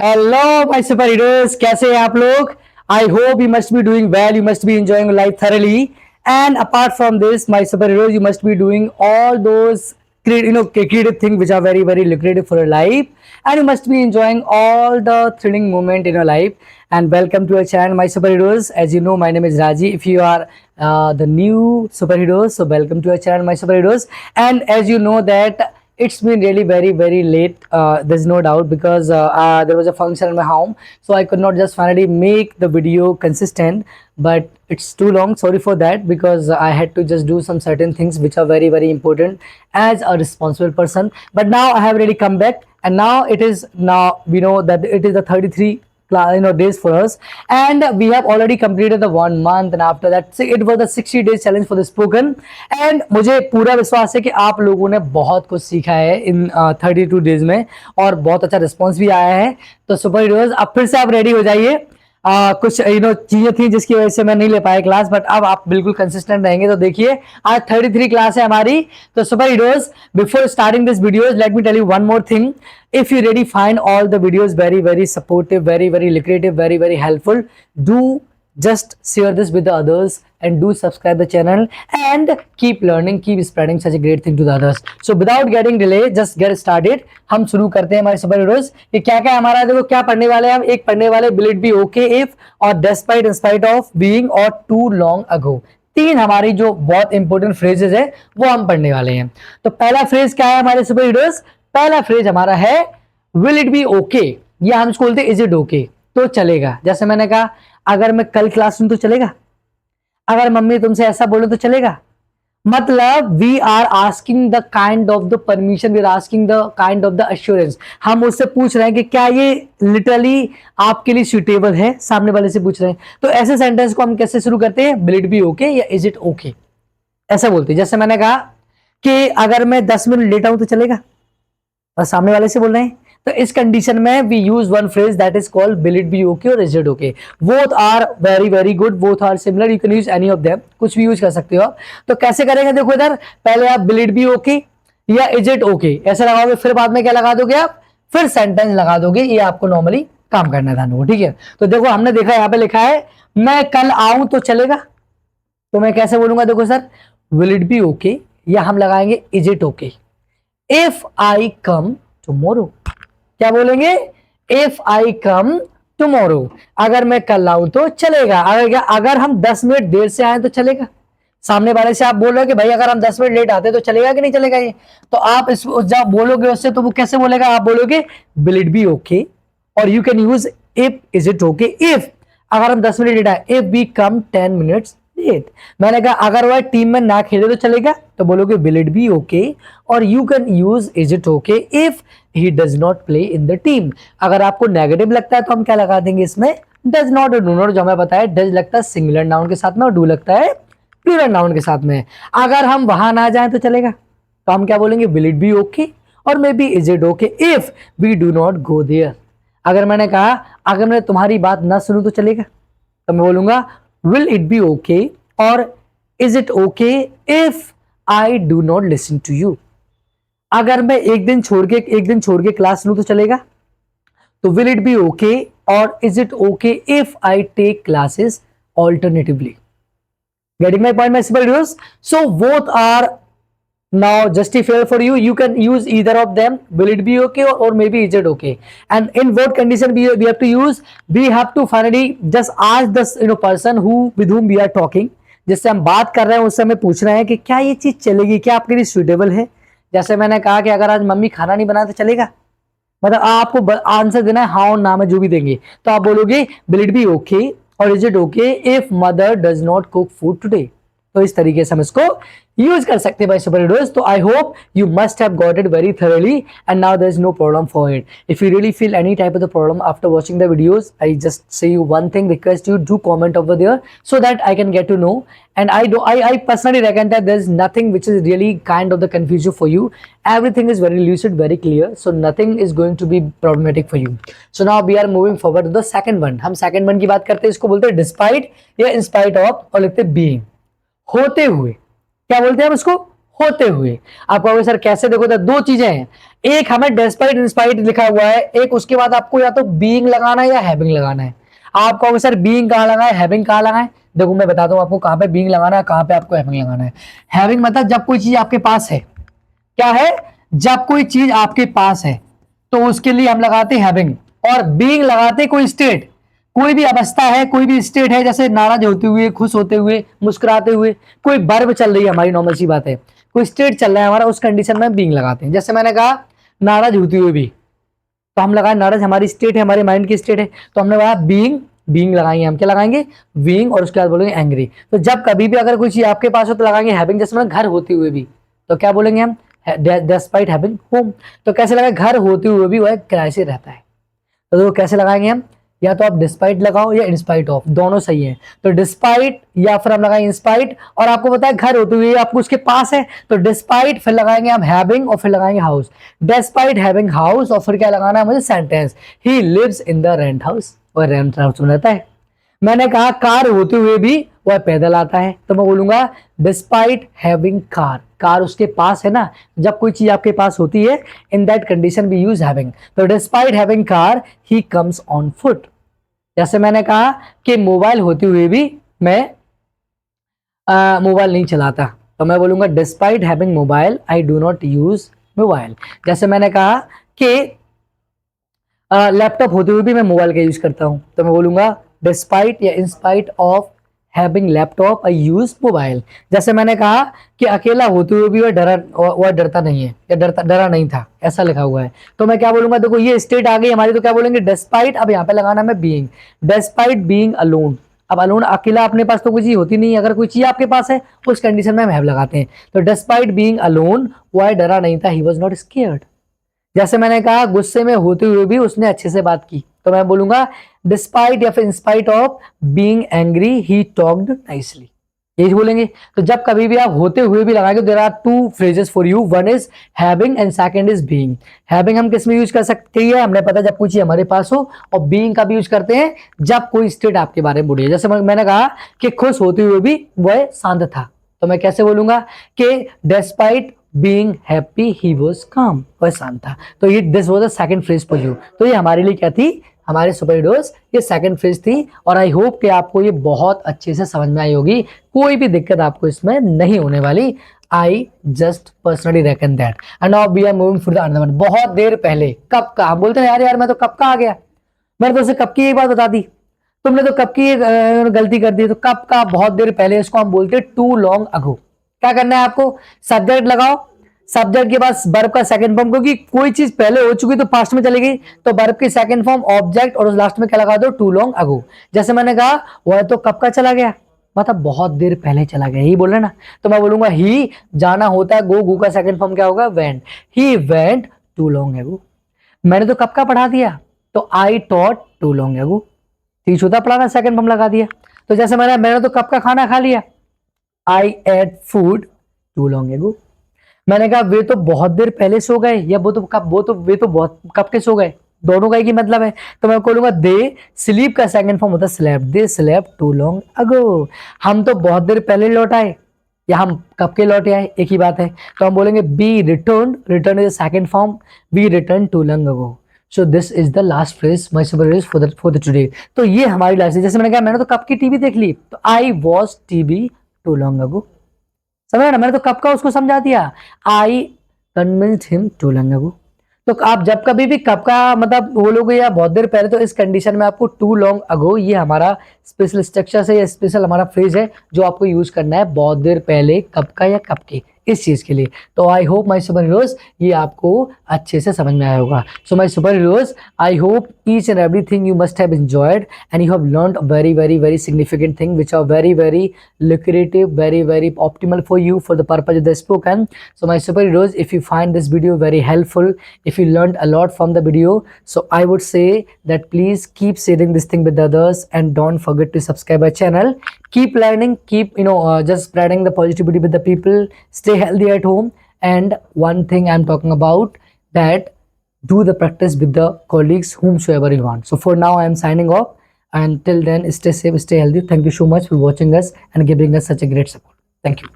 Hello my super heroes, कैसे हैं आप लोग? I hope you must be doing well, you must be enjoying life thoroughly. And apart from this, my superheroes, you must be doing all those creative things which are very very lucrative for your life, and you must be enjoying all the thrilling moment in your life. And welcome to our channel, my superheroes. As you know, my name is Raji. If you are the new superheroes, so welcome to our channel, my superheroes. And as you know that it's been really very very late, there's no doubt, because there was a function in my home, so I could not just finally make the video consistent. But it's too long, sorry for that, because I had to just do some certain things which are very very important as a responsible person. But now I have really come back, and now it is, now we know that it is the 33 days for us, and we have already completed the 1 month, and after that it was the 60 days challenge for the spoken. And मुझे पूरा विश्वास है कि आप लोगों ने बहुत कुछ सीखा है इन 32 डेज में, और बहुत अच्छा रिस्पॉन्स भी आया है। तो सुपर हीरोज, अब फिर से आप रेडी हो जाइए। कुछ चीजें थी जिसकी वजह से मैं नहीं ले पाया क्लास, बट अब आप बिल्कुल कंसिस्टेंट रहेंगे। तो देखिए, आज 33 क्लास है हमारी। तो superheroes, before starting this videos, let me tell you one more thing. If you really find all the videos very very supportive, very very lucrative, very very helpful, do just share this with the others, and do subscribe the channel, and keep learning, keep spreading such a great thing to the others. So without getting delay, just get started. हम शुरू करते हैं हमारे super heroes. ये क्या क्या हमारा, देखो क्या पढ़ने वाले हैं हम। एक पढ़ने वाले will it be okay if, और despite, in spite of, being, और too long ago। तीन हमारी जो बहुत इंपॉर्टेंट फ्रेजेस है वो हम पढ़ने वाले हैं। तो पहला फ्रेज क्या है हमारे सुपर हीरोज? पहला फ्रेज हमारा है विल इट बी ओके, या हम इसको बोलते हैं इज इट ओके, तो चलेगा। जैसे मैंने कहा, अगर मैं कल क्लास लूं तो चलेगा, अगर मम्मी तुमसे ऐसा बोले तो चलेगा। मतलब we are asking the kind of the permission, we are asking the kind of the assurance. हम उससे पूछ रहे हैं कि क्या ये लिटरली आपके लिए सुटेबल है, सामने वाले से पूछ रहे हैं। तो ऐसे सेंटेंस को हम कैसे शुरू करते हैं? विल इट बी ओके या इज इट ओके, ऐसा बोलते हैं। जैसे मैंने कहा कि अगर मैं 10 मिनट लेट आऊं तो चलेगा, और सामने वाले से बोल रहे हैं, तो इस कंडीशन में we use one phrase that is called will it be okay और is it okay. Both are very very good, both are similar, you can use any of them, कुछ भी यूज कर सकते हो आप। तो कैसे करेंगे? देखो इधर, पहले आप विल इट बी ओके या इज इट ओके ऐसे लगाओगे, फिर बाद में क्या लगा दोगे आप? फिर सेंटेंस लगा दोगे। ये आपको नॉर्मली काम करना था, ठीक है। तो देखो, हमने देखा यहाँ पे लिखा है मैं कल आऊं तो चलेगा, तो मैं कैसे बोलूंगा? देखो sir, will it be okay, या हम लगाएंगे is it okay. If I come tomorrow, क्या बोलेंगे? इफ आई कम टुमारो, अगर मैं कल आऊं तो चलेगा। अगर हम 10 मिनट देर से आए तो चलेगा। सामने वाले से आप बोल रहे हो कि भाई अगर हम 10 मिनट लेट आते तो चलेगा कि नहीं चलेगा ये? तो आप इस जब बोलोगे उससे, तो वो कैसे बोलेगा? आप बोलोगे विल इट बी ओके, और you can use if is it okay. If, अगर हम 10 मिनट लेट आए, if we come 10 minutes late. मैंने कहा अगर वह टीम में ना खेले तो चलेगा, तो बोलोगे विल इट बी ओके, और you can use is it okay if he does not play in the team. अगर आपको नेगेटिव लगता है तो हम क्या लगा देंगे इसमें? डज नॉट और डू नॉट। जो हमें पता है, डज लगता है सिंगुलर नाउन के साथ में, और डू लगता है प्लूरल नाउन के साथ में। अगर हम वहां ना जाए तो चलेगा, तो हम क्या बोलेंगे? विल इट बी ओके, और maybe is it okay if we do not go there. अगर मैंने कहा अगर मैं तुम्हारी बात ना सुनूं तो चलेगा, तो मैं बोलूंगा विल इट बी ओके और is it okay if I do not listen to you. अगर मैं एक दिन छोड़ के क्लास लूं तो चलेगा, तो विल इट बी ओके और is it okay if I take classes alternatively. Getting my point, my superheroes? So both are now justifiable for you. You can use either of them, will it be okay or maybe is it okay. And in what condition we have to use? We have to finally just ask the person who with whom we are talking, जिससे हम बात कर रहे हैं उससे हमें पूछ रहे हैं कि क्या ये चीज चलेगी, क्या आपके लिए सुटेबल है। जैसे मैंने कहा कि अगर आज मम्मी खाना नहीं बनाए तो चलेगा, मतलब आपको आंसर देना है हाँ और ना में, जो भी देंगे। तो आप बोलोगे विल इट बी ओके और is it okay if mother does not cook food today. तो इस तरीके से हम इसको यूज कर सकते हैं भाई सुपर हीरोज। तो I hope you must have got it very thoroughly, and now there is no problem for it. If you really feel any type of the problem after watching the videos, I just say you one thing, request you do comment over there so that I can get to know. And I personally reckon that there is nothing which is really kind of the confusion for you. Everything is very lucid, very clear, so nothing is going to be problematic for you. So now we are moving forward to the second one. हम second one की बात करते हैं, इसको बोलते हैं despite या in spite of, और लिखते हैं being, होते हुए। क्या बोलते हैं हम इसको? होते हुए। आप कहोगे सर कैसे, देखो तो दो चीजें हैं, एक हमें डेस्पाइट इंस्पाइट लिखा हुआ है, एक उसके बाद आपको या तो बीइंग लगाना है या हैविंग लगाना है। आप कहोगे सर बीइंग कहाँ लगाए, हैविंग कहाँ लगाए, देखो मैं बताता हूँ आपको कहाँ पे बीइंग लगाना है, कहाँ पे आपको हैविंग लगाना है। हैविंग मतलब जब कोई चीज आपके पास है, क्या है, जब कोई चीज आपके पास है तो उसके लिए हम लगाते हैं हैविंग, और बीइंग लगाते कोई स्टेट, कोई भी अवस्था है, कोई भी स्टेट है, जैसे नाराज होते हुए, खुश होते हुए, मुस्कुराते हुए, कोई वर्ब चल रही है हमारी, नॉर्मल सी बात है, कोई स्टेट चल रहा है हमारा, उस कंडीशन में बीइंग लगाते हैं। जैसे मैंने कहा नाराज होते हुए भी, तो हम लगाए नाराज, हमारी स्टेट है, हमारे माइंड की स्टेट है, तो हमने लगाया बीइंग, बीइंग लगाएंगे हम, क्या लगाएंगे, बीइंग, और उसके बाद बोलेंगे एंग्री। तो जब कभी भी अगर कोई चीज आपके पास हो तो लगाएंगे हैविंग। जैसे मैंने घर होते हुए भी, तो क्या बोलेंगे हम, डिस्पाइट हैविंग होम। तो कैसे लगाए, घर होते हुए भी वह किराए से रहता है, तो कैसे लगाएंगे हम, या तो आप डिस्पाइट लगाओ या इंस्पाइट ऑफ, दोनों सही है। तो डिस्पाइट या फिर हम लगाएंगे इंस्पाइट, और आपको पता है घर होते हुए आपको उसके पास है, तो डिस्पाइट, फिर लगाएंगे हम हैविंग, और फिर लगाएंगे हाउस। डिस्पाइट हैविंग हाउस, और फिर क्या लगाना है मुझे, sentence, he lives in the rent house, और रेंट हाउस में रहता है। मैंने कहा कार होते हुए भी वह पैदल आता है, तो मैं बोलूंगा डिस्पाइट हैविंग कार, कार उसके पास है ना, जब कोई चीज आपके पास होती है, in that condition we use having. तो despite having car he comes on foot. जैसे मैंने कहा कि मोबाइल होते हुए भी मैं मोबाइल नहीं चलाता, तो मैं बोलूंगा despite having mobile I do not use mobile. जैसे मैंने कहा कि लैपटॉप होते हुए भी मैं मोबाइल का यूज करता हूं, तो मैं बोलूंगा डिस्पाइट या in spite of having laptop I use mobile. जैसे मैंने कहा कि अकेला होते हुए भी वह डरता नहीं है, या डरा नहीं था, ऐसा लिखा हुआ है, तो मैं क्या बोलूंगा, देखो ये स्टेट आ गई हमारी, तो क्या बोलेंगे डिस्पाइट, अब यहाँ पे लगाना है बीइंग, डिस्पाइट बीइंग अलोन। अब अलोन अकेला अपने पास तो कोई चीज होती नहीं है, अगर कोई चीज आपके पास है उस कंडीशन में हम हैव लगाते हैं। तो डिस्पाइट बीइंग अलोन वह डरा नहीं था, ही वाज नॉट स्केयर्ड। जैसे मैंने कहा गुस्से में होते हुए भी उसने अच्छे से बात की, तो मैं बोलूंगा डिस्पाइट या फिर in spite of being angry he talked nicely, यही बोलेंगे। तो जब कभी भी आप होते हुए भी लगाएंगे, there are two phrases for you, one is having and second is being. Having हम किस में यूज कर सकते हैं, हमने पता जब कोई चीज हमारे पास हो, और बीइंग का भी यूज करते हैं जब कोई स्टेट आपके बारे में बोली है। जैसे मैंने कहा कि खुश होते हुए भी वह शांत था, तो मैं कैसे बोलूंगा कि despite being happy he was काम, वह शांत था। तो ये this was the second phrase for you. तो ये हमारे लिए क्या थी, हमारे सुपर हीरोज, ये सेकंड फ्रेज थी, और आई होप कि आपको ये बहुत अच्छे से समझ में आई होगी, कोई भी दिक्कत आपको इसमें नहीं होने वाली। I just personally reckon that, and now we are moving for the another one. बहुत देर पहले, कब का, हम बोलते हैं यार मैं तो कब का आ गया, मैंने तो उसे कब की एक बात बता दी, तुमने तो कब की गलती कर दी। तो कब का, बहुत देर पहले, इसको हम बोलते हैं टू लॉन्ग अगो। क्या करना है आपको, सब्जेक्ट लगाओ, सब्जेक्ट के बाद वर्ब का सेकंड फॉर्म, क्योंकि कोई चीज पहले हो चुकी तो पास्ट में चली गई, तो वर्ब की सेकंड फॉर्म ऑब्जेक्ट, और उस लास्ट में क्या लगा दो, टू लॉन्ग अगो। जैसे मैंने कहा वह तो कब का चला गया, मतलब बहुत देर पहले चला गया, यही बोल रहे ना, तो मैं बोलूंगा ही जाना होता है, गो का सेकंड फॉर्म क्या होगा, went, he went too long ago. मैंने तो कब का पढ़ा दिया, तो I taught too long ago, तीस होता पढ़ाना, सेकंड फॉर्म लगा दिया। तो जैसे मैंने तो कब का खाना खा लिया, I ate food too long ago. मैंने कहा वे तो बहुत देर पहले सो गए, या वे तो बहुत कब के सो गए, दोनों का एक ही मतलब है, तो मैं बोलूंगा दे स्लीप का सेकंड फॉर्म होता है slept, they slept too long ago. हम तो बहुत देर पहले लौट आए, या हम कब के लौटे आए, एक ही बात है, तो हम बोलेंगे be return, return is second form, we return too long ago. So this is the last phrase, my superheroes for the today. तो ये हमारी लाइफ है। जैसे मैंने कहा मैंने तो कब की टीवी देख ली, तो I watch TV too long ago, समझ ना, मैंने तो कब का उसको समझा दिया, I convinced him too long ago. तो आप जब कभी भी कब का मतलब बोलोगे या बहुत देर पहले, तो इस कंडीशन में आपको टू लॉन्ग अगो, ये हमारा स्पेशल स्ट्रक्चर है, या स्पेशल हमारा फ्रेज है जो आपको यूज करना है, बहुत देर पहले, कब का या कब के, इस चीज के लिए। तो I hope my super heroes ये आपको अच्छे से समझ में आया होगा। So my super heroes, I hope each and everything you must have enjoyed and you have learned very significant thing which are very lucrative, very optimal for you for the purpose of the spoken. So my super heroes, if you find this video very helpful, if you learned a lot from the video, so I would say that please keep sharing this thing with others and don't forget to subscribe our channel. Keep learning, keep just spreading the positivity with the people, stay healthy at home, and one thing I'm talking about, that do the practice with the colleagues whomsoever you want. So for now I am signing off, and till then stay safe, stay healthy. Thank you so much for watching us and giving us such a great support. Thank you.